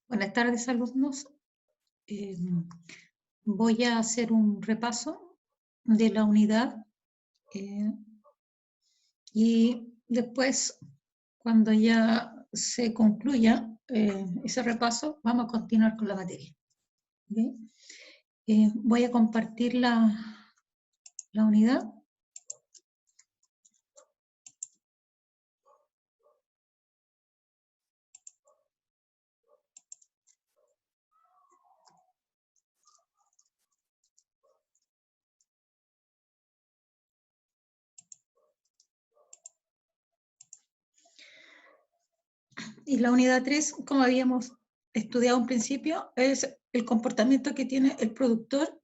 Buenas tardes, alumnos. Eh, Voy a hacer un repaso de la unidad y después, cuando ya se concluya ese repaso, vamos a continuar con la materia. ¿Okay? Voy a compartir la unidad. Y la unidad 3, como habíamos estudiado en principio, es el comportamiento que tiene el productor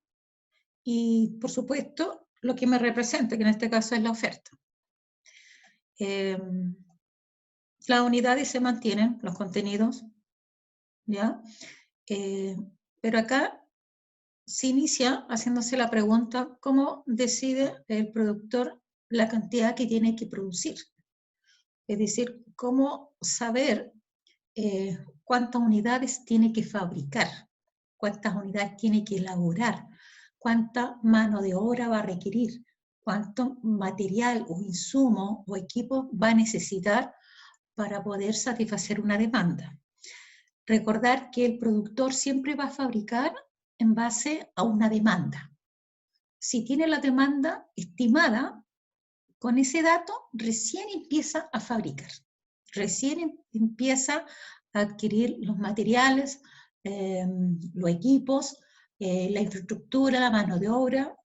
y, por supuesto, lo que me representa, que en este caso es la oferta. Las unidades se mantienen, los contenidos, ¿ya? Pero acá se inicia haciéndose la pregunta, ¿cómo decide el productor la cantidad que tiene que producir? Es decir, ¿cómo saber cuántas unidades tiene que fabricar? ¿Cuántas unidades tiene que elaborar? ¿Cuánta mano de obra va a requerir? ¿Cuánto material o insumo o equipo va a necesitar para poder satisfacer una demanda? Recordar que el productor siempre va a fabricar en base a una demanda. Si tiene la demanda estimada, con ese dato recién empieza a fabricar, recién empieza a adquirir los materiales, los equipos, la infraestructura, la mano de obra,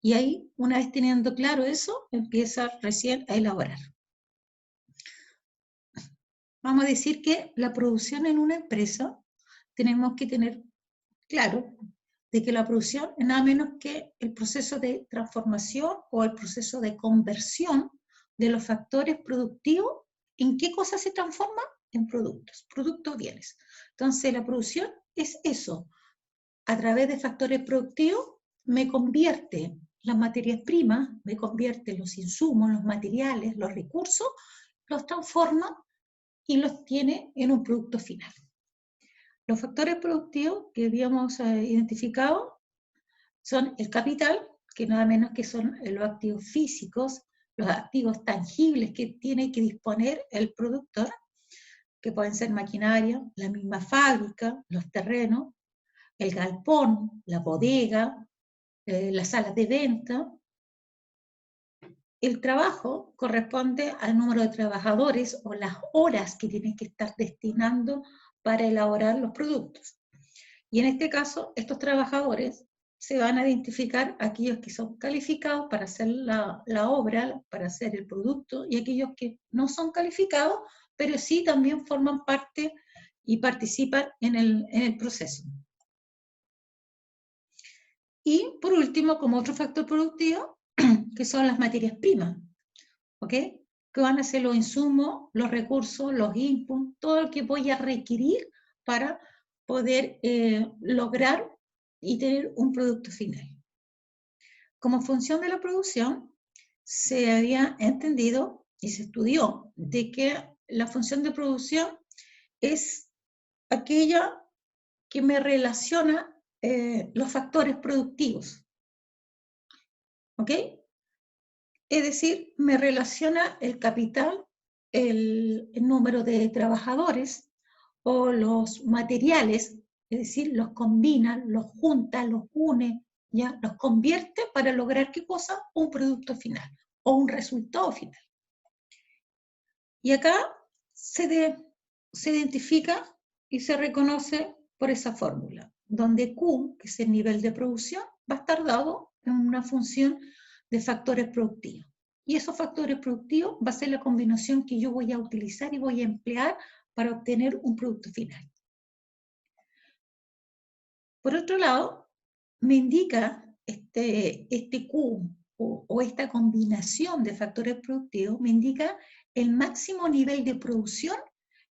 y ahí, una vez teniendo claro eso, empieza recién a elaborar. Vamos a decir que la producción en una empresa tenemos que tener claro de que la producción es nada menos que el proceso de transformación o el proceso de conversión de los factores productivos. ¿En qué cosas se transforma? En productos, productos, bienes. Entonces la producción es eso. A través de factores productivos me convierte las materias primas, me convierte los insumos, los materiales, los recursos, los transforma y los tiene en un producto final. Los factores productivos que habíamos identificado son el capital, que nada menos que son los activos físicos, los activos tangibles que tiene que disponer el productor, que pueden ser maquinaria, la misma fábrica, los terrenos, el galpón, la bodega, las salas de venta. El trabajo corresponde al número de trabajadores o las horas que tienen que estar destinando para elaborar los productos. Y en este caso, estos trabajadores se van a identificar aquellos que son calificados para hacer la obra, para hacer el producto, y aquellos que no son calificados, pero sí también forman parte y participan en el proceso. Y por último, como otro factor productivo, que son las materias primas, ¿ok? Que van a ser los insumos, los recursos, los inputs, todo lo que voy a requerir para poder lograr y tener un producto final. Como función de la producción, se había entendido y se estudió de que la función de producción es aquella que me relaciona los factores productivos. ¿Ok? Es decir, me relaciona el capital, el número de trabajadores o los materiales, es decir, los combina, los junta, los une, ¿ya? Los convierte para lograr ¿qué cosa? Un producto final o un resultado final. Y acá se identifica y se reconoce por esa fórmula, donde Q, que es el nivel de producción, va a estar dado en una función de factores productivos. Y esos factores productivos va a ser la combinación que yo voy a utilizar y voy a emplear para obtener un producto final. Por otro lado, me indica este Q o esta combinación de factores productivos, me indica el máximo nivel de producción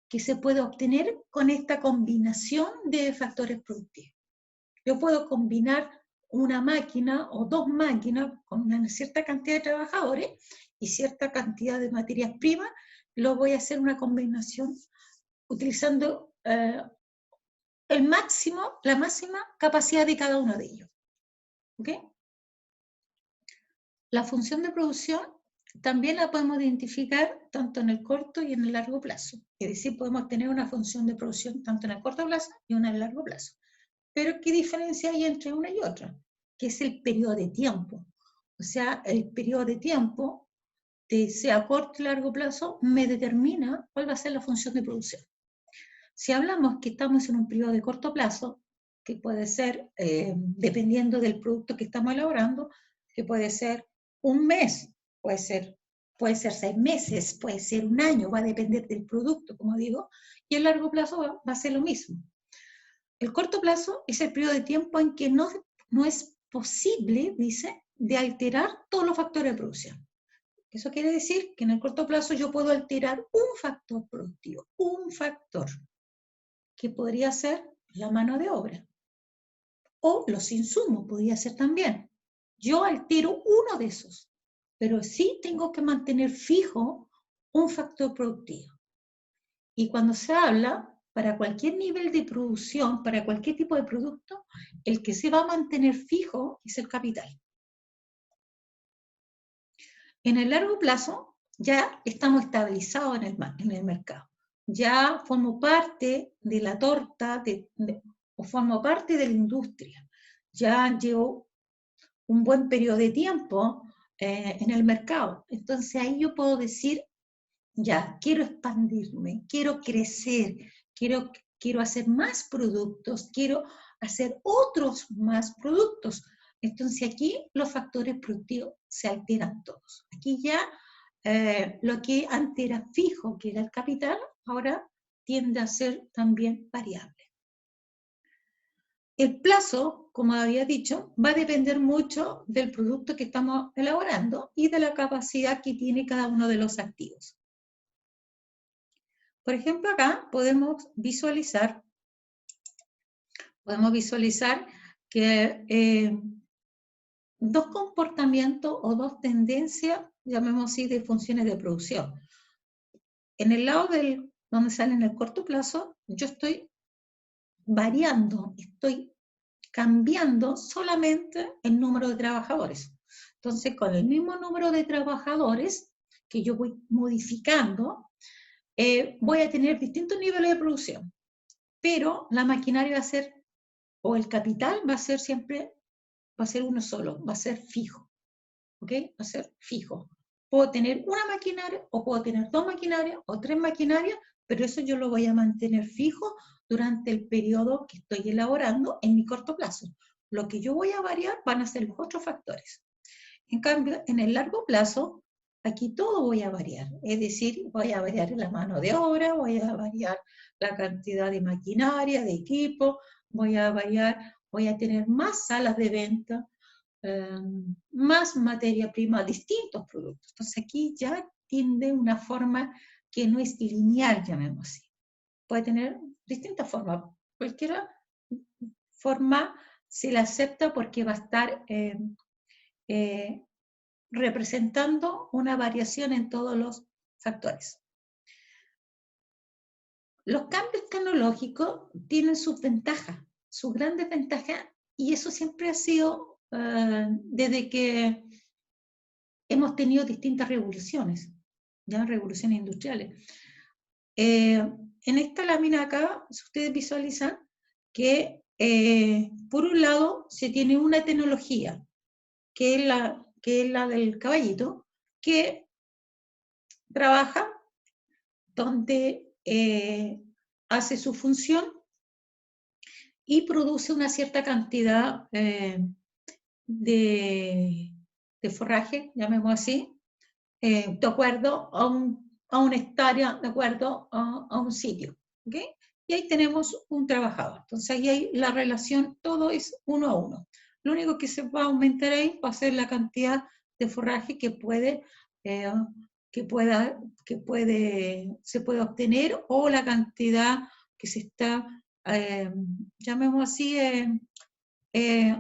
que se puede obtener con esta combinación de factores productivos. Yo puedo combinar una máquina o dos máquinas con una cierta cantidad de trabajadores y cierta cantidad de materias primas, lo voy a hacer una combinación utilizando la máxima capacidad de cada uno de ellos. ¿Ok? La función de producción también la podemos identificar tanto en el corto y en el largo plazo. Es decir, podemos tener una función de producción tanto en el corto plazo y una en el largo plazo. Pero ¿qué diferencia hay entre una y otra? Que es el periodo de tiempo. O sea, el periodo de tiempo, sea corto o largo plazo, me determina cuál va a ser la función de producción. Si hablamos que estamos en un periodo de corto plazo, que puede ser, dependiendo del producto que estamos elaborando, que puede ser un mes, puede ser 6 meses, puede ser un año, va a depender del producto, como digo, y el largo plazo va a ser lo mismo. El corto plazo es el periodo de tiempo en que no es posible, dice, de alterar todos los factores de producción. Eso quiere decir que en el corto plazo yo puedo alterar un factor productivo, un factor, que podría ser la mano de obra. O los insumos, podría ser también. Yo altero uno de esos, pero sí tengo que mantener fijo un factor productivo. Y cuando se habla, para cualquier nivel de producción, para cualquier tipo de producto, el que se va a mantener fijo es el capital. En el largo plazo, ya estamos estabilizados en el mercado. Ya formo parte de la torta o formo parte de la industria. Ya llevo un buen periodo de tiempo en el mercado. Entonces ahí yo puedo decir, ya, quiero expandirme, quiero crecer, quiero hacer más productos, quiero hacer otros más productos. Entonces aquí los factores productivos se alteran todos. Aquí ya lo que antes era fijo, que era el capital, ahora tiende a ser también variable. El plazo, como había dicho, va a depender mucho del producto que estamos elaborando y de la capacidad que tiene cada uno de los activos. Por ejemplo, acá podemos visualizar que dos comportamientos o dos tendencias, llamémoslo así, de funciones de producción. En el lado donde sale en el corto plazo, yo estoy variando, estoy cambiando solamente el número de trabajadores. Entonces, con el mismo número de trabajadores que yo voy modificando, voy a tener distintos niveles de producción, pero la maquinaria va a ser, o el capital va a ser siempre, va a ser uno solo, va a ser fijo, ¿ok? Va a ser fijo. Puedo tener una maquinaria, o puedo tener 2 maquinarias, o 3 maquinarias, pero eso yo lo voy a mantener fijo durante el periodo que estoy elaborando en mi corto plazo. Lo que yo voy a variar van a ser los otros factores. En cambio, en el largo plazo, aquí todo voy a variar. Es decir, voy a variar la mano de obra, voy a variar la cantidad de maquinaria, de equipo, voy a tener más salas de venta, más materia prima, distintos productos. Entonces aquí ya tiene una forma que no es lineal, llamémoslo así. Puede tener distintas formas. Cualquier forma se la acepta porque va a estar representando una variación en todos los factores. Los cambios tecnológicos tienen sus ventajas, sus grandes ventajas, y eso siempre ha sido desde que hemos tenido distintas revoluciones, ya revoluciones industriales. En esta lámina acá, si ustedes visualizan que por un lado se tiene una tecnología, que es la del caballito, que trabaja donde hace su función y produce una cierta cantidad de forraje, llamémoslo así, de acuerdo a una hectárea, de acuerdo a un sitio. ¿Okay? Y ahí tenemos un trabajador. Entonces ahí hay la relación, todo es 1 a 1. Lo único que se va a aumentar ahí va a ser la cantidad de forraje que se puede obtener, o la cantidad que se está, llamémoslo así,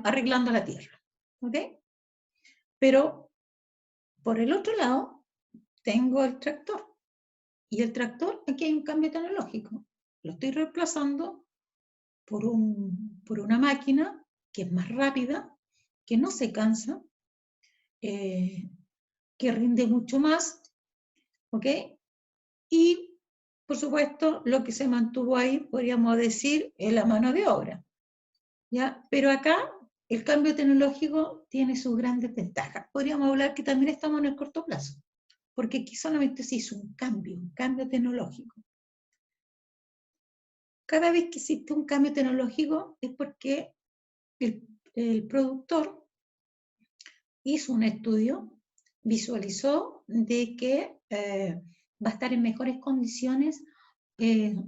arreglando la tierra. ¿Ok? Pero por el otro lado tengo el tractor. Y el tractor, aquí hay un cambio tecnológico. Lo estoy reemplazando por una máquina que es más rápida, que no se cansa, que rinde mucho más, ¿ok? Y, por supuesto, lo que se mantuvo ahí, podríamos decir, es la mano de obra, ¿ya? Pero acá el cambio tecnológico tiene sus grandes ventajas. Podríamos hablar que también estamos en el corto plazo, porque aquí solamente se hizo un cambio tecnológico. Cada vez que existe un cambio tecnológico es porque el productor hizo un estudio, visualizó de que va a estar en mejores condiciones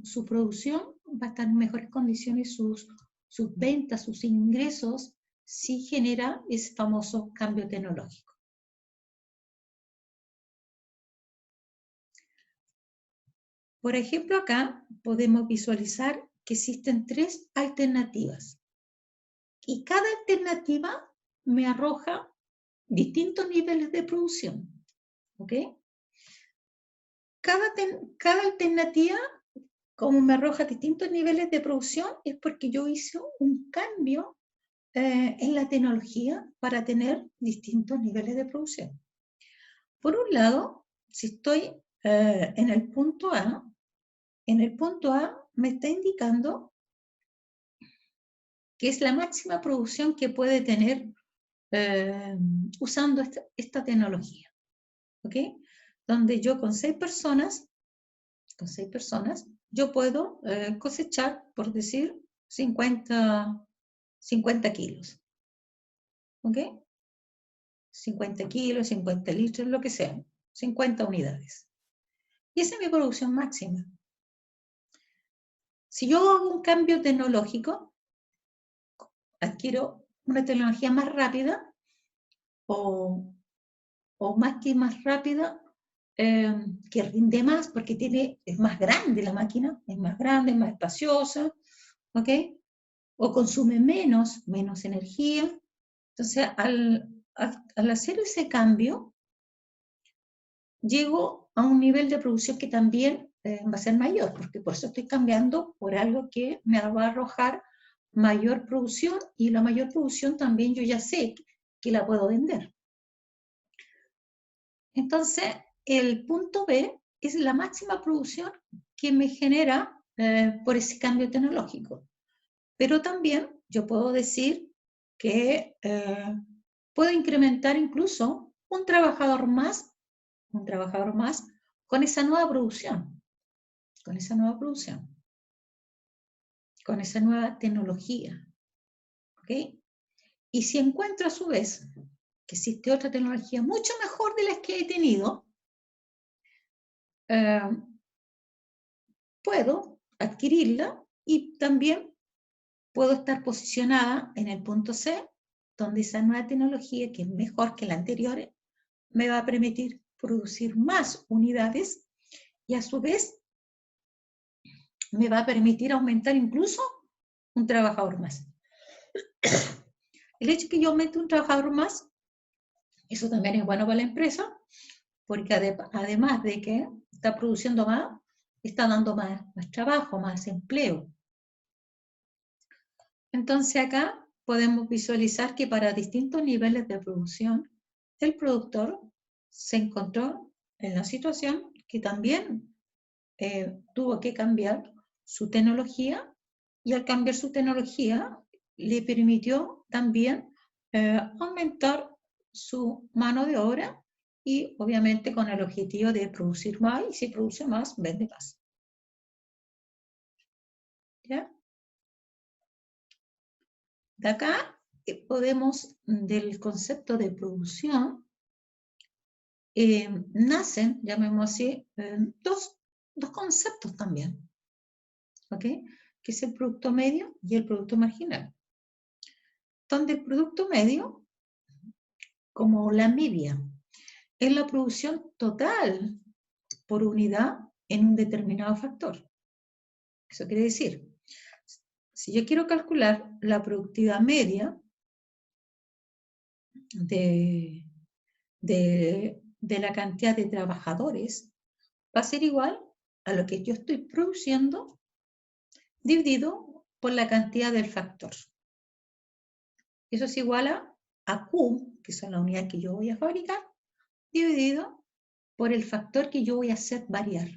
su producción, va a estar en mejores condiciones sus ventas, sus ingresos, si genera ese famoso cambio tecnológico. Por ejemplo, acá podemos visualizar que existen 3 alternativas. Y cada alternativa me arroja distintos niveles de producción. ¿Ok? Cada alternativa, como me arroja distintos niveles de producción, es porque yo hice un cambio en la tecnología para tener distintos niveles de producción. Por un lado, si estoy en el punto A me está indicando que es la máxima producción que puede tener usando esta tecnología. ¿Ok? Donde yo con 6 personas, yo puedo cosechar, por decir, 50 kilos. ¿Ok? 50 kilos, 50 litros, lo que sea. 50 unidades. Y esa es mi producción máxima. Si yo hago un cambio tecnológico, adquiero una tecnología más rápida o más que más rápida, que rinde más porque es más grande la máquina, es más grande, es más espaciosa, ¿ok? O consume menos energía. Entonces, al hacer ese cambio, llego a un nivel de producción que también va a ser mayor, porque por eso estoy cambiando por algo que me va a arrojar mayor producción, y la mayor producción también yo ya sé que la puedo vender. Entonces, el punto B es la máxima producción que me genera por ese cambio tecnológico. Pero también yo puedo decir que puedo incrementar incluso un trabajador más con esa nueva producción, con esa nueva tecnología. ¿Ok? Y si encuentro a su vez que existe otra tecnología mucho mejor de las que he tenido, puedo adquirirla y también puedo estar posicionada en el punto C, donde esa nueva tecnología, que es mejor que la anterior, me va a permitir producir más unidades y a su vez me va a permitir aumentar incluso un trabajador más. El hecho de que yo aumente un trabajador más, eso también es bueno para la empresa, porque además de que está produciendo más, está dando más trabajo, más empleo. Entonces acá podemos visualizar que para distintos niveles de producción, el productor se encontró en la situación que también tuvo que cambiar su tecnología, y al cambiar su tecnología le permitió también aumentar su mano de obra, y obviamente con el objetivo de producir más, y si produce más, vende más. ¿Ya? De acá podemos, del concepto de producción, nacen, llamémoslo así, dos conceptos también, ¿ok? Que es el producto medio y el producto marginal. Donde el producto medio, como la media, es la producción total por unidad en un determinado factor. Eso quiere decir, si yo quiero calcular la productividad media de la cantidad de trabajadores, va a ser igual a lo que yo estoy produciendo dividido por la cantidad del factor. Eso es igual a Q, que son las unidades que yo voy a fabricar, dividido por el factor que yo voy a hacer variar.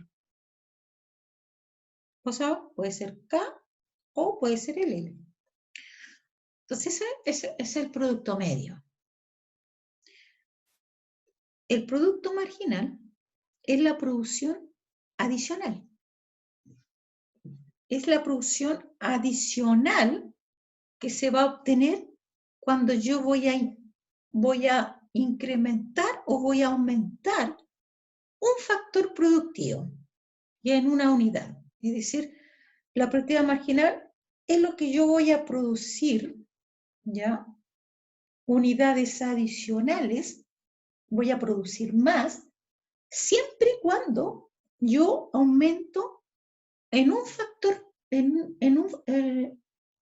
O sea, puede ser K o puede ser el L. Entonces ese es el producto medio. El producto marginal es la producción adicional. Es la producción adicional que se va a obtener cuando yo voy a incrementar o voy a aumentar un factor productivo y en una unidad. Es decir, la productividad marginal es lo que yo voy a producir, ¿ya? Unidades adicionales, voy a producir más, siempre y cuando yo aumento en un factor,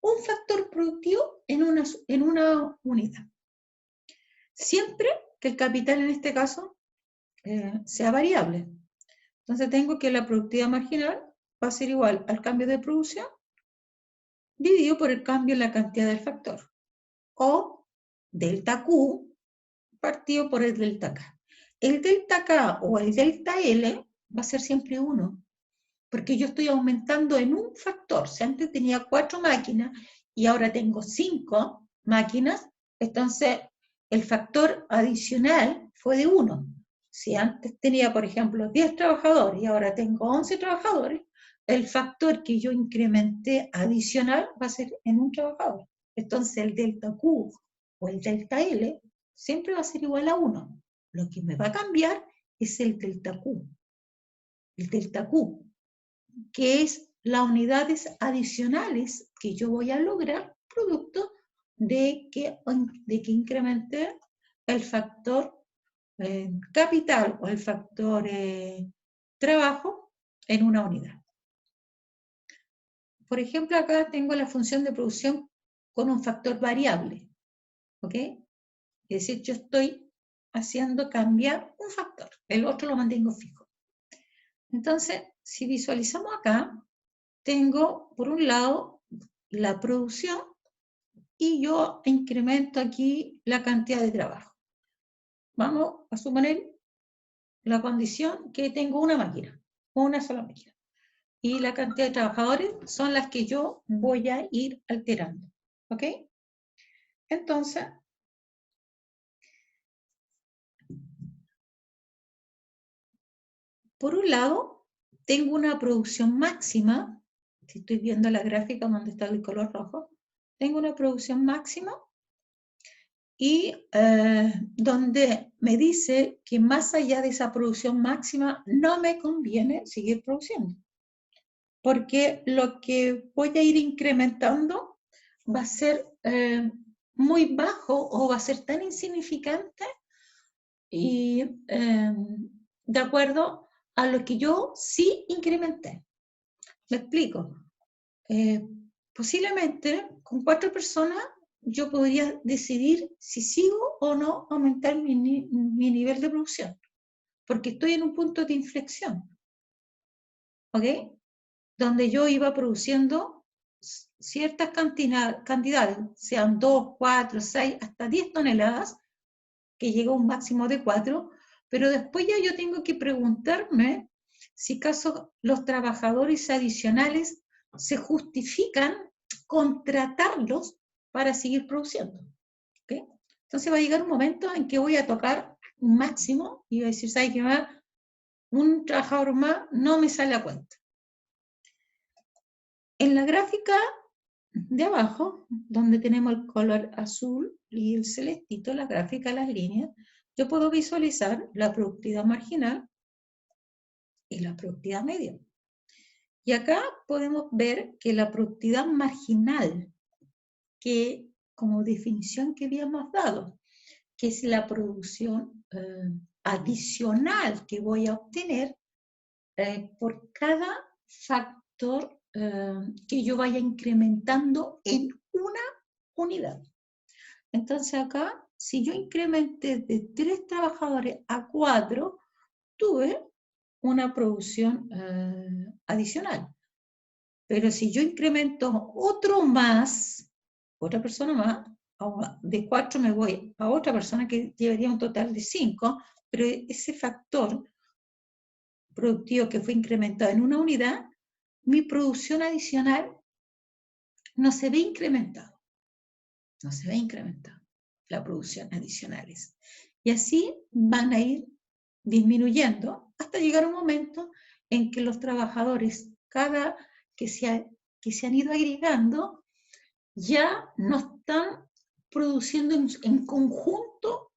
un factor productivo en una unidad. Siempre que el capital en este caso sea variable. Entonces tengo que la productividad marginal va a ser igual al cambio de producción dividido por el cambio en la cantidad del factor. O delta Q partido por el delta K. El delta K o el delta L va a ser siempre 1, porque yo estoy aumentando en un factor. Si antes tenía 4 máquinas y ahora tengo 5 máquinas, entonces el factor adicional fue de 1. Si antes tenía, por ejemplo, 10 trabajadores y ahora tengo 11 trabajadores, el factor que yo incrementé adicional va a ser en un trabajador. Entonces el delta Q o el delta L siempre va a ser igual a 1. Lo que me va a cambiar es el delta Q. El delta Q, que es las unidades adicionales que yo voy a lograr producto de que incremente el factor capital o el factor trabajo en una unidad. Por ejemplo, acá tengo la función de producción con un factor variable, ¿ok? Es decir, yo estoy haciendo cambiar un factor, el otro lo mantengo fijo. Entonces, si visualizamos acá, tengo por un lado la producción y yo incremento aquí la cantidad de trabajo. Vamos a suponer la condición que tengo una máquina, una sola máquina. Y la cantidad de trabajadores son las que yo voy a ir alterando. ¿Ok? Entonces, por un lado, tengo una producción máxima. Si estoy viendo la gráfica donde está el color rojo, tengo una producción máxima y donde me dice que más allá de esa producción máxima no me conviene seguir produciendo, porque lo que voy a ir incrementando va a ser muy bajo o va a ser tan insignificante y de acuerdo a lo que yo sí incrementé. Me explico. Posiblemente con 4 personas yo podría decidir si sigo o no aumentar mi nivel de producción, porque estoy en un punto de inflexión, ¿ok? Donde yo iba produciendo ciertas cantidades, sean 2, 4, 6, hasta 10 toneladas, que llega a un máximo de 4, pero después ya yo tengo que preguntarme si acaso los trabajadores adicionales se justifican contratarlos para seguir produciendo. ¿Okay? Entonces va a llegar un momento en que voy a tocar un máximo y voy a decir, ¿sabes qué más? Un trabajador más no me sale a cuenta. En la gráfica de abajo, donde tenemos el color azul y el celestito, la gráfica de las líneas, yo puedo visualizar la productividad marginal y la productividad media. Y acá podemos ver que la productividad marginal, que como definición que habíamos dado, que es la producción adicional que voy a obtener por cada factor que yo vaya incrementando en una unidad. Entonces acá, si yo incrementé de 3 trabajadores a 4, tuve una producción adicional. Pero si yo incremento otro más, otra persona más, de 4 me voy a otra persona que llevaría un total de 5, pero ese factor productivo que fue incrementado en una unidad, mi producción adicional no se ve incrementado. No se ve incrementado la producción adicionales. Y así van a ir disminuyendo hasta llegar a un momento en que los trabajadores, cada que se han ido agregando, ya no están produciendo en conjunto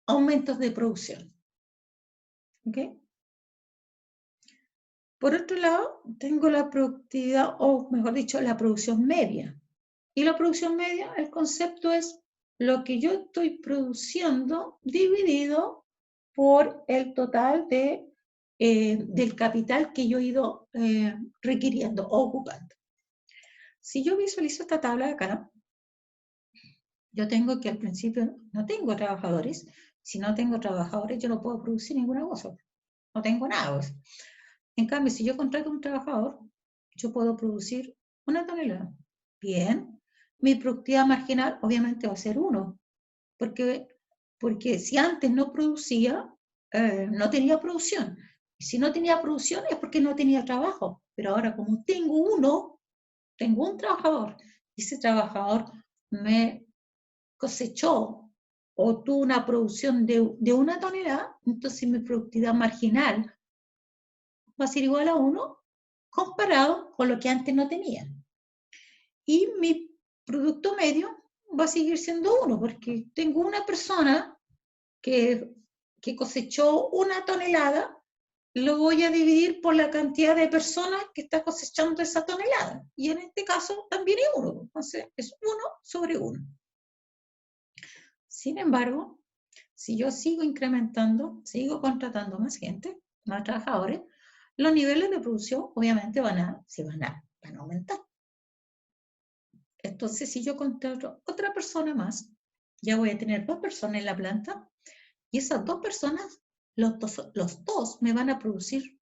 aumentos de producción. ¿Ok? Por otro lado, tengo la productividad, o mejor dicho, la producción media. Y la producción media, el concepto es lo que yo estoy produciendo dividido por el total del capital que yo he ido requiriendo o ocupando. Si yo visualizo esta tabla de acá, yo tengo que al principio no tengo trabajadores. Si no tengo trabajadores, yo no puedo producir ninguna cosa. No tengo nada. En cambio, si yo contrato a un trabajador, yo puedo producir 1 tonelada. Bien, mi productividad marginal obviamente va a ser 1, porque si antes no producía, no tenía producción. Y si no tenía producción es porque no tenía trabajo. Pero ahora como tengo un trabajador, y ese trabajador me cosechó o tuvo una producción de 1 tonelada, entonces mi productividad marginal va a ser igual a 1 comparado con lo que antes no tenía. Y mi producto medio va a seguir siendo 1, porque tengo una persona que cosechó 1 tonelada, lo voy a dividir por la cantidad de personas que está cosechando esa tonelada. Y en este caso también es 1, entonces es 1 sobre 1. Sin embargo, si yo sigo incrementando, sigo contratando más gente, más trabajadores, los niveles de producción obviamente van a aumentar. Entonces, si yo contrato otra persona más, ya voy a tener 2 personas en la planta, y esas 2 personas, los dos me van a producir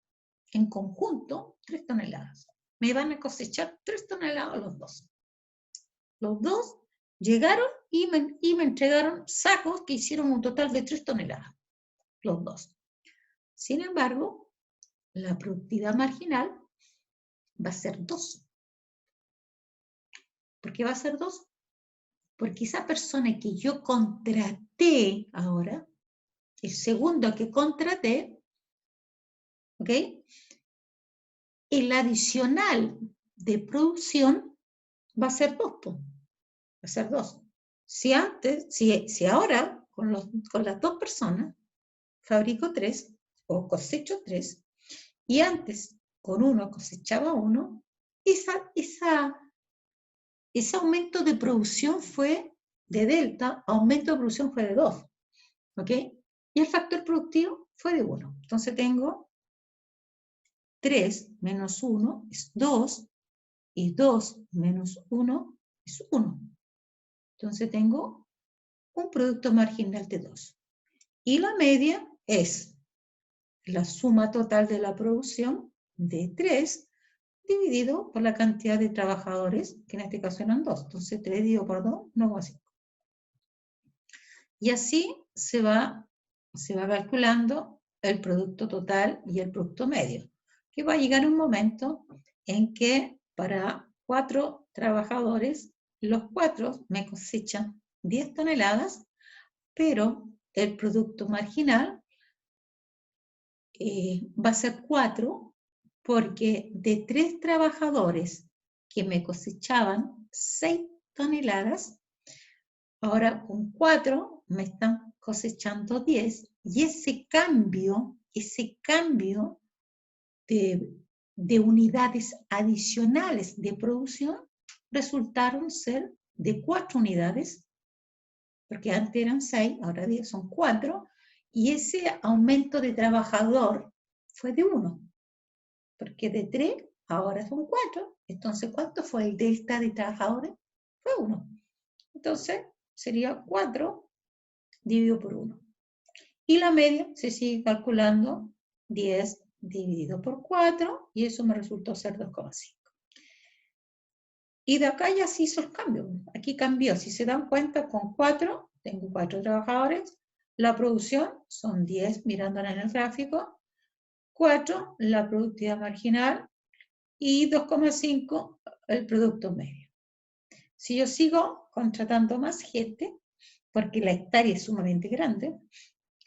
en conjunto 3 toneladas. Me van a cosechar 3 toneladas los dos. Los dos llegaron y me entregaron sacos que hicieron un total de 3 toneladas. Los dos. Sin embargo, la productividad marginal va a ser 2. ¿Por qué va a ser 2? Porque esa persona que yo contraté ahora, el segundo que contraté, ¿ok? El adicional de producción va a ser 2. Va a ser 2. Si ahora con las 2 personas fabrico 3 o cosecho 3, y antes con 1 cosechaba 1, ese aumento de producción fue de delta, aumento de producción fue de 2, ¿ok? Y el factor productivo fue de 1. Entonces tengo 3 menos 1 es 2, y 2 menos 1 es 1. Entonces tengo un producto marginal de 2. Y la media es la suma total de la producción de 3 dividido por la cantidad de trabajadores, que en este caso eran 2. Entonces 3 dividido por 2 no va a 5. Y así se va calculando el producto total y el producto medio, que va a llegar un momento en que para 4 trabajadores, los 4 me cosechan 10 toneladas, pero el producto marginal va a ser 4, porque de 3 trabajadores que me cosechaban 6 toneladas, ahora con 4 me están cosechando 10, y ese cambio de unidades adicionales de producción resultaron ser de 4 unidades, porque antes eran 6, ahora son 4, y ese aumento de trabajador fue de 1, porque de 3 ahora son 4, entonces ¿cuánto fue el delta de trabajadores? Fue 1. Entonces sería 4 dividido por 1. Y la media se sigue calculando 10 dividido por 4, y eso me resultó ser 2,5. Y de acá ya se hizo el cambio. Aquí cambió. Si se dan cuenta, con 4, tengo 4 trabajadores. La producción son 10, mirándola en el gráfico. 4, la productividad marginal. Y 2,5, el producto medio. Si yo sigo contratando más gente, porque la hectárea es sumamente grande,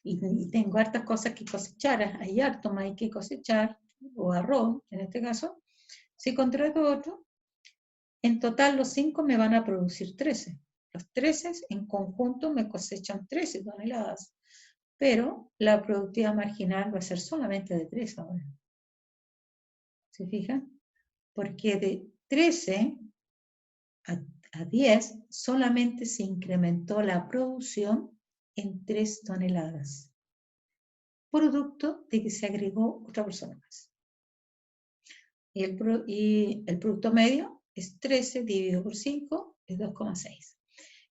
y tengo hartas cosas que cosechar, hay harto maíz que cosechar, o arroz, en este caso, si contrato otro, en total los 5 me van a producir 13. Los 13 en conjunto me cosechan 13 toneladas, pero la productividad marginal va a ser solamente de 3 ahora. ¿Se fijan? Porque de 13 a 10 solamente se incrementó la producción en 3 toneladas, producto de que se agregó otra persona más. Y el producto medio es 13 dividido por 5, es 2,6.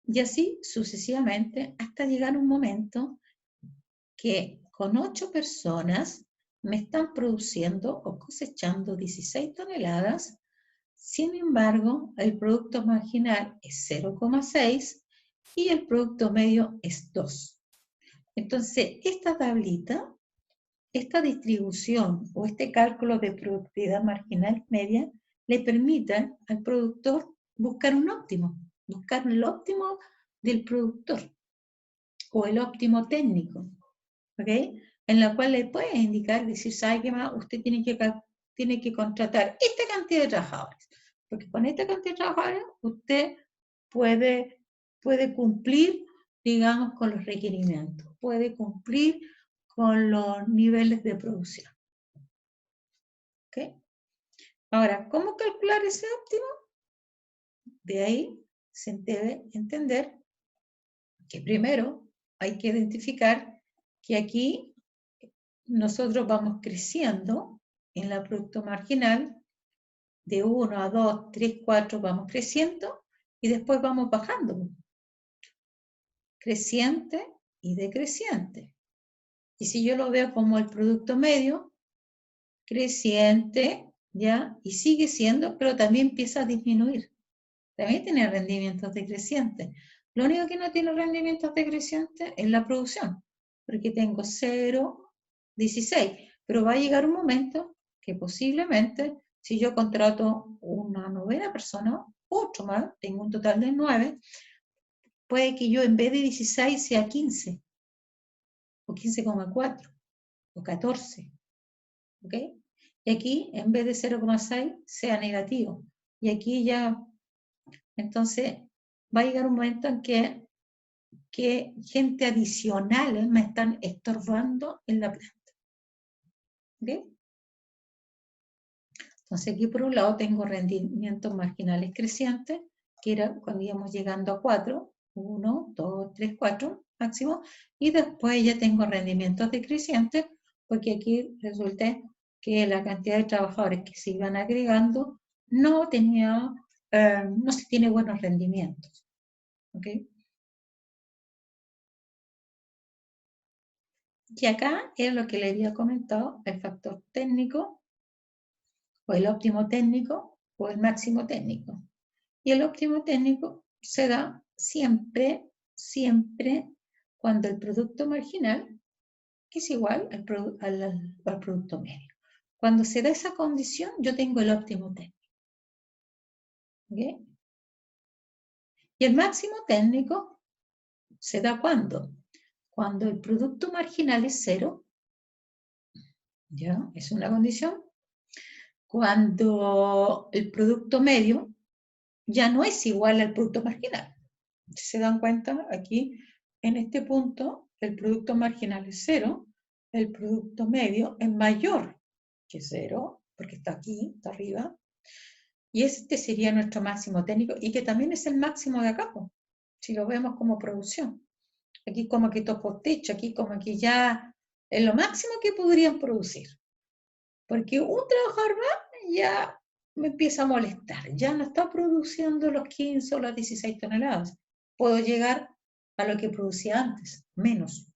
Y así sucesivamente hasta llegar un momento que con 8 personas me están produciendo o cosechando 16 toneladas. Sin embargo, el producto marginal es 0,6 y el producto medio es 2. Entonces, esta tablita, esta distribución o este cálculo de productividad marginal media le permite al productor buscar un óptimo, buscar el óptimo del productor o el óptimo técnico, ¿ok? En la cual le puede indicar, decir, ¿sabe qué más? Usted tiene que contratar esta cantidad de trabajadores, porque con esta cantidad de trabajadores usted puede cumplir, digamos, con los requerimientos, puede cumplir con los niveles de producción. ¿Ok? Ahora, ¿cómo calcular ese óptimo? De ahí se debe entender que primero hay que identificar que aquí nosotros vamos creciendo en la producto marginal, de 1 a 2, 3, 4 vamos creciendo y después vamos bajando. Creciente y decreciente. Y si yo lo veo como el producto medio, creciente, ¿ya? Y sigue siendo, pero también empieza a disminuir. También tiene rendimientos decrecientes. Lo único que no tiene rendimientos decrecientes es la producción, porque tengo 0,16. Pero va a llegar un momento que posiblemente, si yo contrato una 9ª persona, 8 más, tengo un total de 9, puede que yo en vez de 16 sea 15, o 15,4, o 14, ¿ok? Y aquí, en vez de 0,6, sea negativo. Y aquí ya, entonces, va a llegar un momento en que gente adicional me están estorbando en la planta. ¿Ok? Entonces, aquí por un lado tengo rendimientos marginales crecientes, que era cuando íbamos llegando a 4, 1, 2, 3, 4 máximo, y después ya tengo rendimientos decrecientes, porque aquí resulta que la cantidad de trabajadores que se iban agregando no se tiene buenos rendimientos. ¿Ok? Y acá es lo que le había comentado, el factor técnico, o el óptimo técnico, o el máximo técnico. Y el óptimo técnico se da siempre cuando el producto marginal, que es igual al producto medio. Cuando se da esa condición, yo tengo el óptimo técnico. ¿Okay? Y el máximo técnico se da ¿cuándo? Cuando el producto marginal es 0, ¿ya? Es una condición. Cuando el producto medio ya no es igual al producto marginal. Si se dan cuenta, aquí, en este punto, el producto marginal es 0, el producto medio es mayor que 0, porque está aquí, está arriba, y este sería nuestro máximo técnico, y que también es el máximo de acá, si lo vemos como producción. Aquí como que toco techo, aquí como que ya es lo máximo que podrían producir. Porque un trabajador más ya me empieza a molestar, ya no está produciendo los 15 o las 16 toneladas. Puedo llegar a lo que producía antes, menos.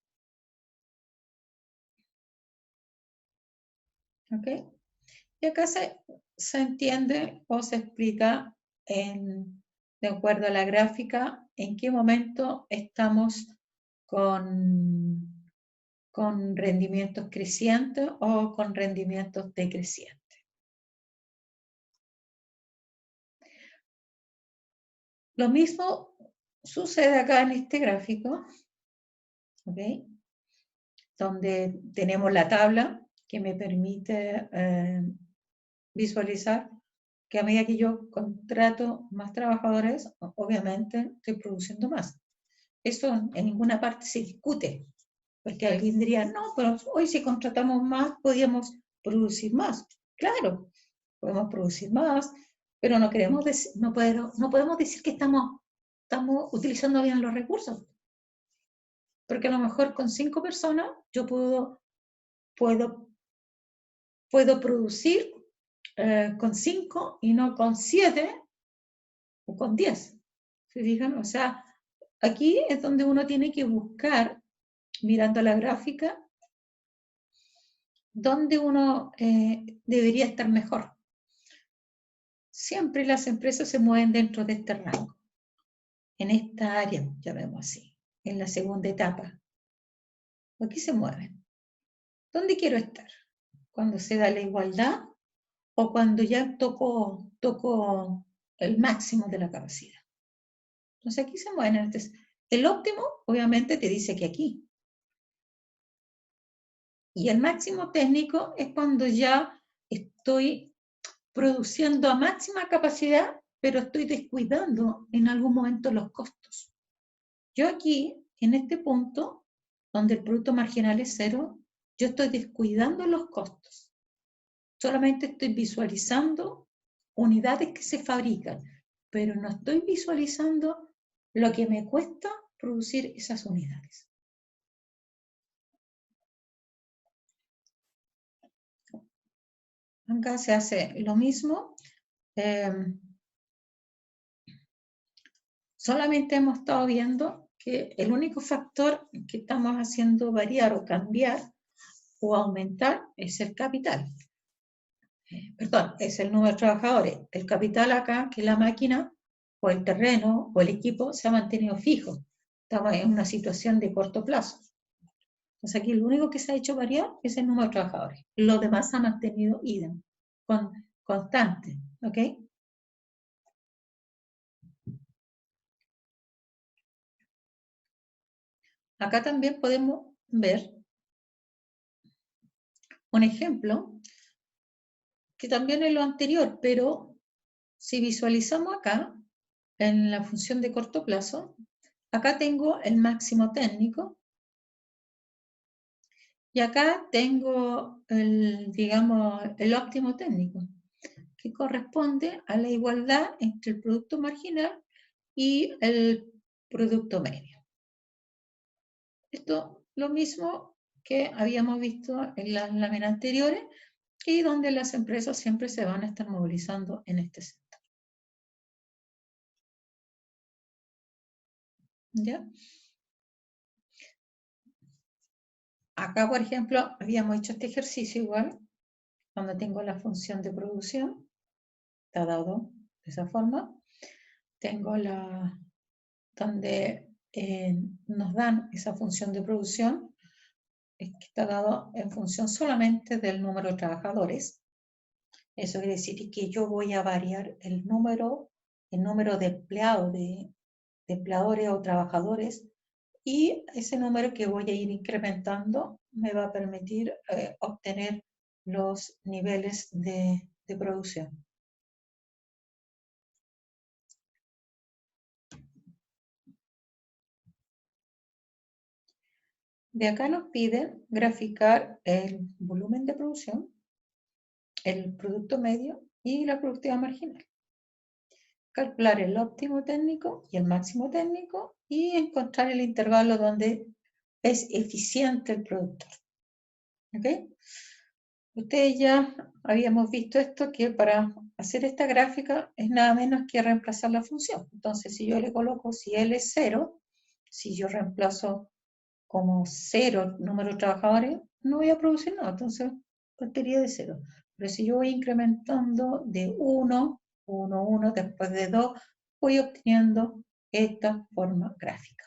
¿Ok? Y acá se entiende o se explica de acuerdo a la gráfica en qué momento estamos con rendimientos crecientes o con rendimientos decrecientes. Lo mismo sucede acá en este gráfico, ¿ok? Donde tenemos la tabla que me permite visualizar que a medida que yo contrato más trabajadores, obviamente estoy produciendo más. Eso en ninguna parte se discute, porque alguien diría, no, pero hoy si contratamos más, podíamos producir más. Claro, podemos producir más, pero no podemos decir que estamos utilizando bien los recursos, porque a lo mejor con 5 personas yo puedo producir con 5 y no con 7 o con 10. ¿Se fijan? O sea, aquí es donde uno tiene que buscar, mirando la gráfica, dónde uno debería estar mejor. Siempre las empresas se mueven dentro de este rango, en esta área, llamemos así, en la segunda etapa. Aquí se mueven. ¿Dónde quiero estar? ¿Cuando se da la igualdad o cuando ya toco el máximo de la capacidad? Entonces aquí se mueven. Entonces, el óptimo, obviamente, te dice que aquí. Y el máximo técnico es cuando ya estoy produciendo a máxima capacidad, pero estoy descuidando en algún momento los costos. Yo aquí, en este punto, donde el producto marginal es 0, yo estoy descuidando los costos. Solamente estoy visualizando unidades que se fabrican, pero no estoy visualizando lo que me cuesta producir esas unidades. Acá se hace lo mismo. Solamente hemos estado viendo que el único factor que estamos haciendo variar o cambiar o aumentar es el capital. Perdón, es el número de trabajadores. El capital acá, que la máquina o el terreno o el equipo se ha mantenido fijo. Estamos en una situación de corto plazo. Entonces aquí lo único que se ha hecho variar es el número de trabajadores. Lo demás se ha mantenido idem, constante. ¿Ok? Acá también podemos ver un ejemplo que también es lo anterior, pero si visualizamos acá, en la función de corto plazo, acá tengo el máximo técnico y acá tengo digamos, el óptimo técnico, que corresponde a la igualdad entre el producto marginal y el producto medio. Esto lo mismo que habíamos visto en las láminas anteriores y donde las empresas siempre se van a estar movilizando en este sector. ¿Ya? Acá, por ejemplo, habíamos hecho este ejercicio igual, cuando tengo la función de producción, está dado de esa forma. Tengo donde nos dan esa función de producción, es que está dado en función solamente del número de trabajadores. Eso quiere decir que yo voy a variar el número de empleados, de empleadores o trabajadores, y ese número que voy a ir incrementando me va a permitir obtener los niveles de producción. De acá nos piden graficar el volumen de producción, el producto medio y la productividad marginal. Calcular el óptimo técnico y el máximo técnico y encontrar el intervalo donde es eficiente el productor. ¿Ok? Ustedes ya habíamos visto esto, que para hacer esta gráfica es nada menos que reemplazar la función. Entonces, si yo le coloco, si L es 0, si yo reemplazo como 0 número de trabajadores, no voy a producir nada. Entonces, partiría de 0. Pero si yo voy incrementando de 1, 1, 1, después de 2, voy obteniendo esta forma gráfica.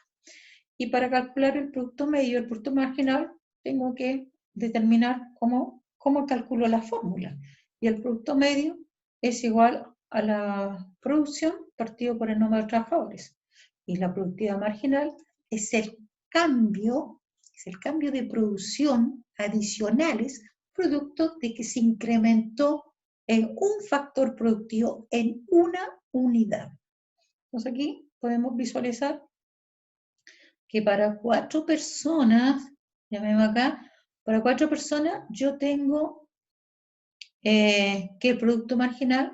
Y para calcular el producto medio y el producto marginal, tengo que determinar cómo calculo la fórmula. Y el producto medio es igual a la producción partido por el número de trabajadores. Y la productividad marginal es el cambio de producción adicionales producto de que se incrementó en un factor productivo en una unidad. Entonces aquí podemos visualizar que para 4 personas, llamemos acá, para 4 personas yo tengo que el producto marginal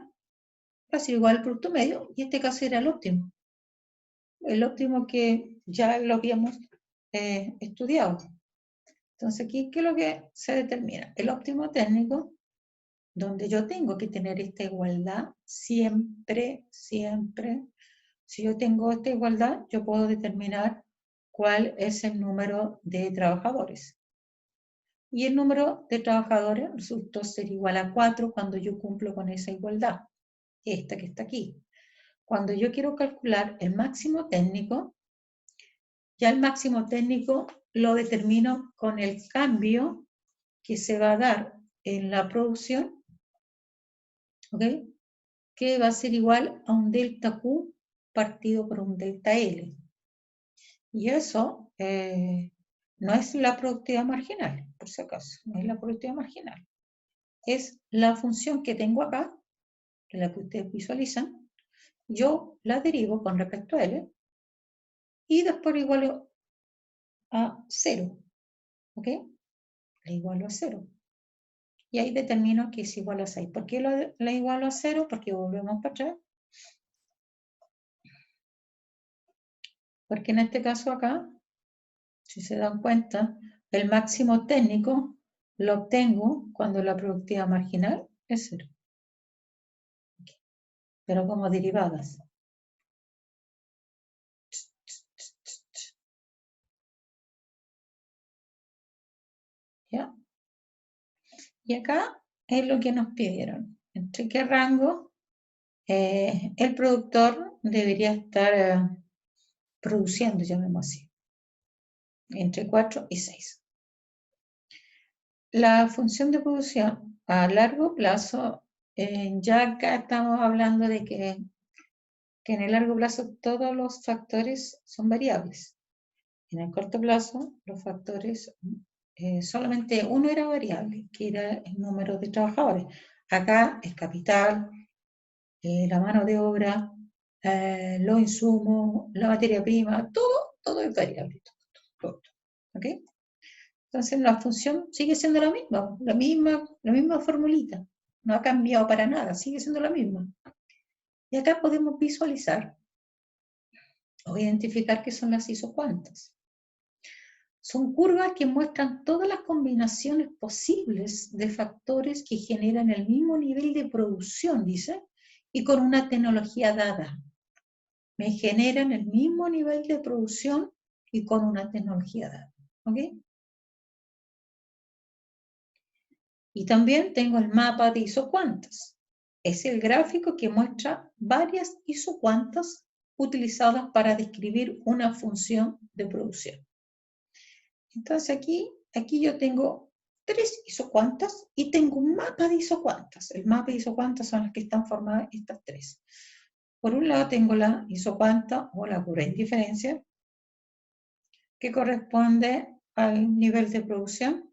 va a ser igual al producto medio, y en este caso era el óptimo. El óptimo que ya lo habíamos estudiado. Entonces aquí, ¿qué es lo que se determina? El óptimo técnico, donde yo tengo que tener esta igualdad siempre. Si yo tengo esta igualdad, yo puedo determinar cuál es el número de trabajadores. Y el número de trabajadores resultó ser igual a 4 cuando yo cumplo con esa igualdad, esta que está aquí. Cuando yo quiero calcular el máximo técnico, ya el máximo técnico lo determino con el cambio que se va a dar en la producción, ¿ok? Que va a ser igual a un delta Q partido por un delta L. Y eso no es la productividad marginal, por si acaso, no es la productividad marginal. Es la función que tengo acá, que es la que ustedes visualizan, yo la derivo con respecto a L, y después lo igualo a 0, ¿ok? La igualo a 0. Y ahí determino que es igual a 6. ¿Por qué la igualo a 0? Porque volvemos para atrás. Porque en este caso acá, si se dan cuenta, el máximo técnico lo obtengo cuando la productividad marginal es 0. Pero como derivadas. ¿Ya? Y acá es lo que nos pidieron. ¿Entre qué rango el productor debería estar produciendo, llamémoslo así? Entre 4 y 6. La función de producción a largo plazo, ya acá estamos hablando de que en el largo plazo todos los factores son variables. En el corto plazo, los factores, solamente uno era variable, que era el número de trabajadores. Acá el capital, la mano de obra, los insumos, la materia prima, todo es variable. Todo. ¿Ok? Entonces la función sigue siendo la misma formulita. No ha cambiado para nada, sigue siendo la misma. Y acá podemos visualizar o identificar qué son las isocuantas. Son curvas que muestran todas las combinaciones posibles de factores que generan el mismo nivel de producción, dice, y con una tecnología dada. Me generan el mismo nivel de producción y con una tecnología dada. ¿Ok? Y también tengo el mapa de isocuantas. Es el gráfico que muestra varias isocuantas utilizadas para describir una función de producción. Entonces aquí yo tengo 3 isocuantas y tengo un mapa de isocuantas. El mapa de isocuantas son las que están formadas estas 3. Por un lado tengo la isocuanta o la curva de indiferencia, que corresponde al nivel de producción,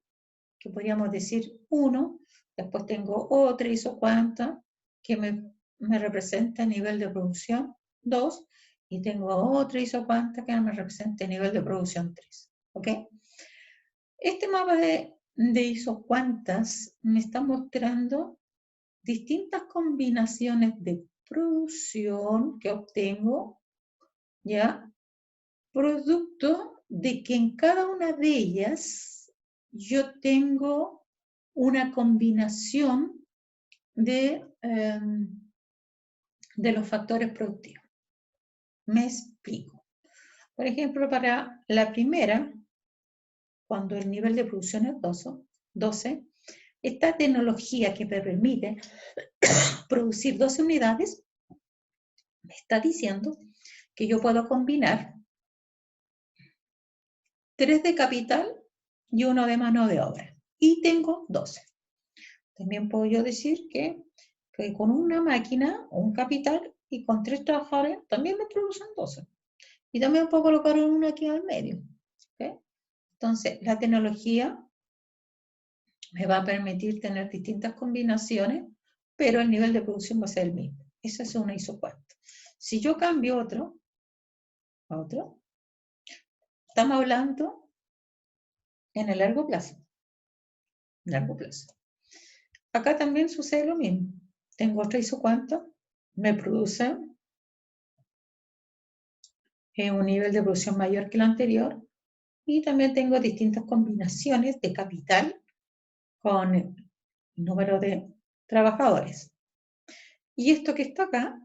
que podríamos decir 1. Después tengo otra isocuanta que me representa el nivel de producción 2. Y tengo otra isocuanta que me representa el nivel de producción 3. ¿Ok? Este mapa de isocuantas me está mostrando distintas combinaciones de producción que obtengo, ¿ya? Producto de que en cada una de ellas yo tengo una combinación de los factores productivos. Me explico. Por ejemplo, para la primera, cuando el nivel de producción es 12, esta tecnología que me permite producir 12 unidades, me está diciendo que yo puedo combinar 3 de capital y 1 de mano de obra. Y tengo 12. También puedo yo decir que con una máquina, un capital, y con 3 trabajadores, también me producen 12. Y también puedo colocar uno aquí al medio. ¿Okay? Entonces, la tecnología me va a permitir tener distintas combinaciones, pero el nivel de producción va a ser el mismo. Esa es una isocuanta. Si yo cambio otro, estamos hablando en el largo plazo. Acá también sucede lo mismo. Tengo otra isocuanta, me produce un nivel de producción mayor que el anterior, y también tengo distintas combinaciones de capital con el número de trabajadores. Y esto que está acá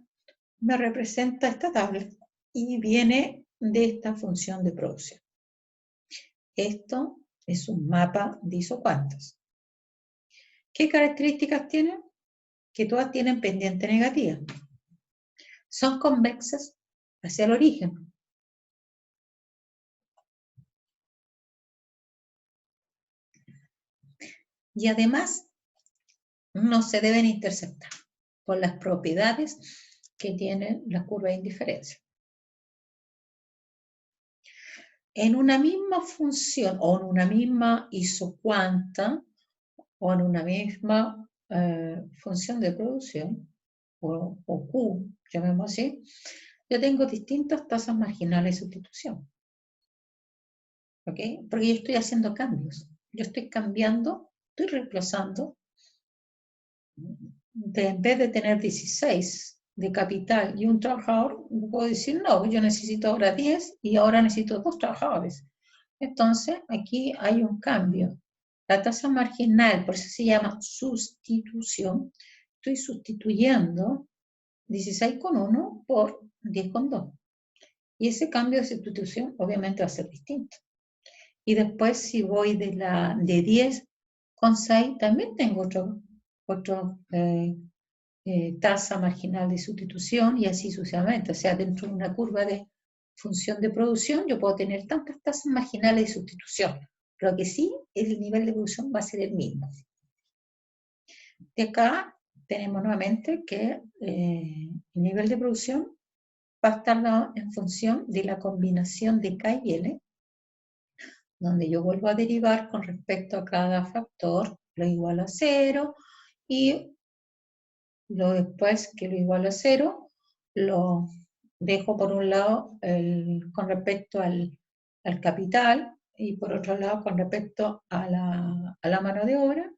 me representa esta tabla y viene de esta función de producción. Esto es un mapa de isocuantas. ¿Qué características tienen? Que todas tienen pendiente negativa. Son convexas hacia el origen. Y además no se deben interceptar por las propiedades que tienen las curvas de indiferencia. En una misma función o en una misma isocuanta o en una misma función de producción o Q, llamémoslo así, yo tengo distintas tasas marginales de sustitución. ¿Ok? Porque yo estoy haciendo cambios. Yo estoy cambiando, estoy reemplazando. En vez de tener 16 de capital y un trabajador, puedo decir, no, yo necesito ahora 10 y ahora necesito 2 trabajadores. Entonces, aquí hay un cambio. La tasa marginal, por eso se llama sustitución, estoy sustituyendo 16 con 1 por 10 con 2. Y ese cambio de sustitución obviamente va a ser distinto. Y después si voy de 10 con 6, también tengo otro tasa marginal de sustitución y así sucesivamente. O sea, dentro de una curva de función de producción yo puedo tener tantas tasas marginales de sustitución, pero que sí, el nivel de producción va a ser el mismo. De acá tenemos nuevamente que el nivel de producción va a estar en función de la combinación de K y L, donde yo vuelvo a derivar con respecto a cada factor, lo igual a 0, y después que lo igual a 0, lo dejo por un lado con respecto al capital, y por otro lado con respecto a la mano de obra,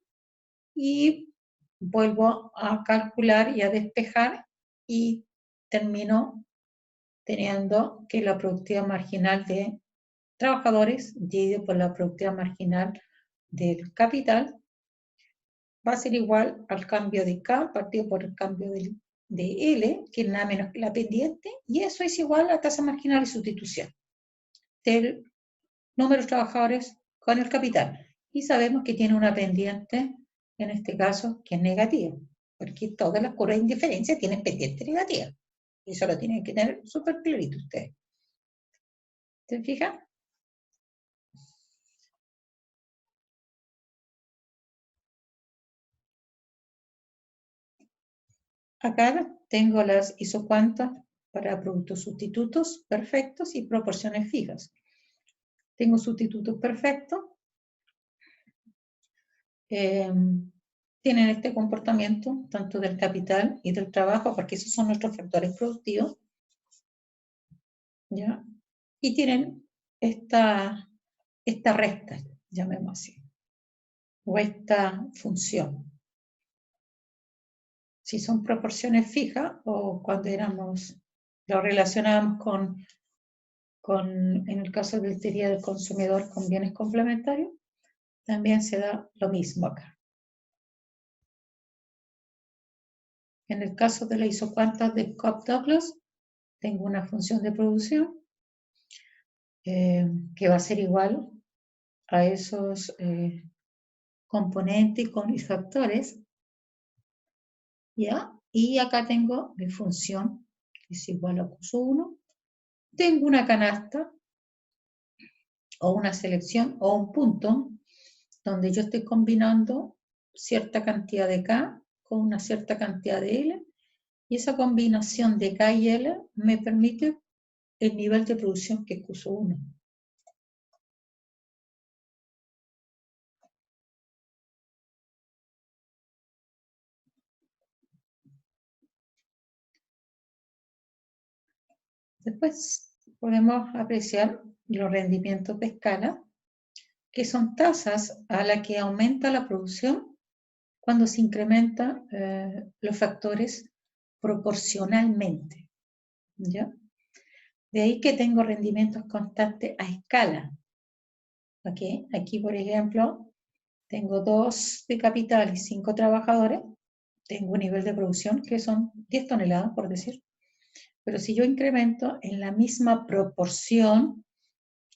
y vuelvo a calcular y a despejar, y termino teniendo que la productividad marginal de trabajadores dividido por la productividad marginal del capital va a ser igual al cambio de K partido por el cambio de L, que es nada menos que la pendiente, y eso es igual a la tasa marginal de sustitución del número de trabajadores con el capital. Y sabemos que tiene una pendiente, en este caso, que es negativa, porque todas las curvas de indiferencia tienen pendiente negativa. Eso lo tienen que tener súper clarito ustedes. ¿Se fijan? Acá tengo las isocuantas para productos sustitutos perfectos y proporciones fijas. Tengo sustitutos perfectos. Tienen este comportamiento tanto del capital y del trabajo, porque esos son nuestros factores productivos. ¿Ya? Y tienen esta resta, llamémoslo así, o esta función. Si son proporciones fijas, o cuando lo relacionábamos en el caso de teoría del consumidor con bienes complementarios, también se da lo mismo acá. En el caso de la isocuanta de Cobb-Douglas, tengo una función de producción que va a ser igual a esos componente y con mis factores, ¿ya? Y acá tengo mi función, que es igual a Q1. Tengo una canasta, o una selección, o un punto, donde yo estoy combinando cierta cantidad de K con una cierta cantidad de L, y esa combinación de K y L me permite el nivel de producción que es Q1. Después podemos apreciar los rendimientos de escala, que son tasas a las que aumenta la producción cuando se incrementan los factores proporcionalmente, ¿ya? De ahí que tengo rendimientos constantes a escala. ¿Okay? Aquí, por ejemplo, tengo 2 de capital y 5 trabajadores, tengo un nivel de producción que son 10 toneladas, por decir. Pero si yo incremento en la misma proporción,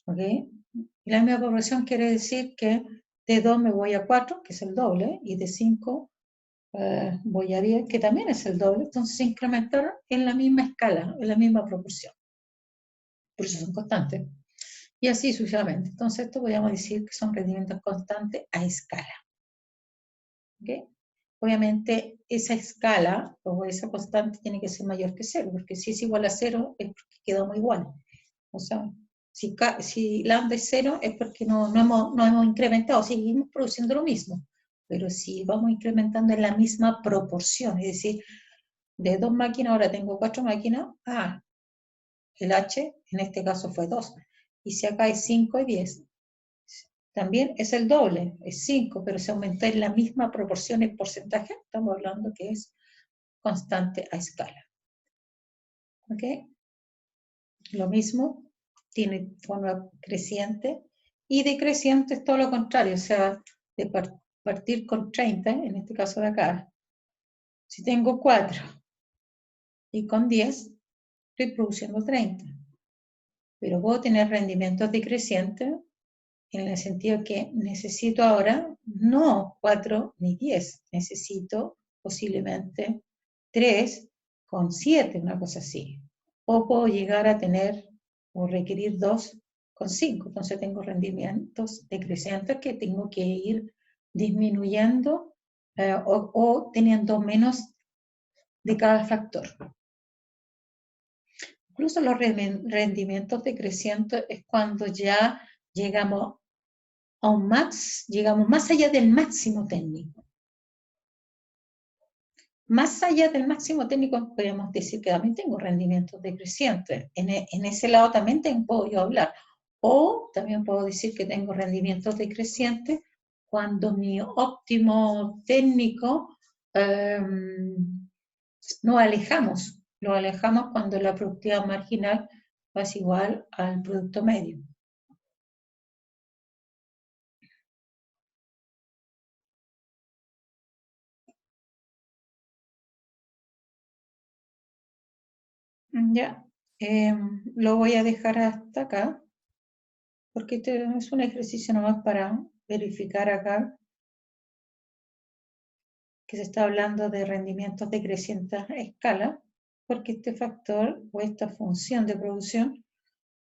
¿ok? La misma proporción quiere decir que de 2 me voy a 4, que es el doble, y de 5 voy a 10, que también es el doble. Entonces se incrementaron en la misma escala, en la misma proporción. Por eso son constantes. Y así sucesivamente. Entonces esto podríamos decir que son rendimientos constantes a escala. ¿Okay? Obviamente esa escala o esa constante tiene que ser mayor que 0, porque si es igual a 0 es porque quedamos igual. O sea, si lambda es 0 es porque no hemos incrementado, seguimos produciendo lo mismo. Pero si vamos incrementando en la misma proporción, es decir, de 2 máquinas ahora tengo 4 máquinas, el H en este caso fue 2. Y si acá es 5 y 10, también es el doble, es 5, pero se aumenta en la misma proporción en porcentaje, estamos hablando que es constante a escala. ¿Ok? Lo mismo, tiene forma creciente, y decreciente es todo lo contrario, o sea, de partir con 30, en este caso de acá. Si tengo 4 y con 10, estoy produciendo 30. Pero puedo tener rendimientos decrecientes en el sentido que necesito ahora no 4 ni 10, necesito posiblemente 3 con 7, una cosa así. O puedo llegar a tener o requerir 2 con 5, entonces tengo rendimientos decrecientes que tengo que ir disminuyendo o teniendo menos de cada factor. Incluso los rendimientos decrecientes es cuando ya llegamos a un llegamos más allá del máximo técnico. Más allá del máximo técnico podemos decir que también tengo rendimientos decrecientes. En ese lado también puedo yo hablar. O también puedo decir que tengo rendimientos decrecientes cuando mi óptimo técnico nos alejamos. Lo alejamos cuando la productividad marginal es igual al producto medio. Ya, lo voy a dejar hasta acá, porque este es un ejercicio nomás para verificar acá que se está hablando de rendimientos decrecientes a escala, porque este factor o esta función de producción,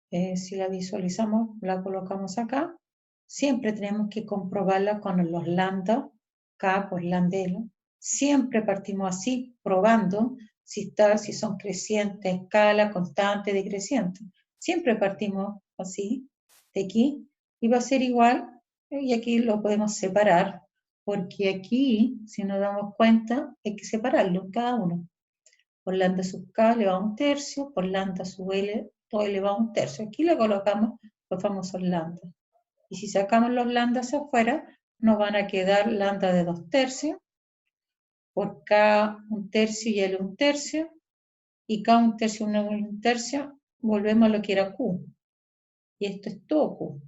si la visualizamos, la colocamos acá, siempre tenemos que comprobarla con los lambda, K por lambda L. Siempre partimos así, probando si son crecientes, escala, constante, decreciente. Siempre partimos así, de aquí, y va a ser igual, y aquí lo podemos separar, porque aquí, si nos damos cuenta, hay que separarlo cada uno. Por lambda sub K le va a 1/3, por lambda sub L, todo le va a 1/3. Aquí le colocamos los famosos lambda. Y si sacamos los lambda hacia afuera, nos van a quedar lambda de 2/3, por K 1/3 y L 1/3, y K 1/3, 1/3, volvemos a lo que era Q. Y esto es todo Q.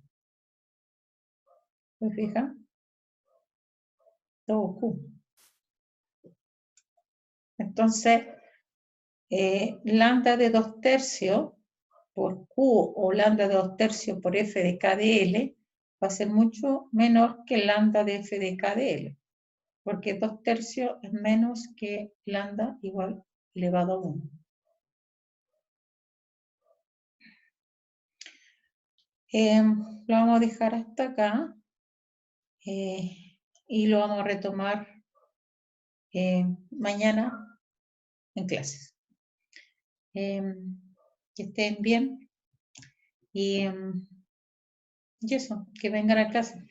¿Se fijan? Todo Q. Entonces, lambda de 2/3 por Q o lambda de 2/3 por F de K de L va a ser mucho menor que lambda de f de k de L, porque 2/3 es menos que lambda igual elevado a 1. Lo vamos a dejar hasta acá y lo vamos a retomar mañana en clases. Que estén bien y eso, que vengan a clase.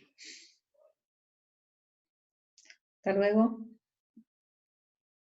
Hasta luego.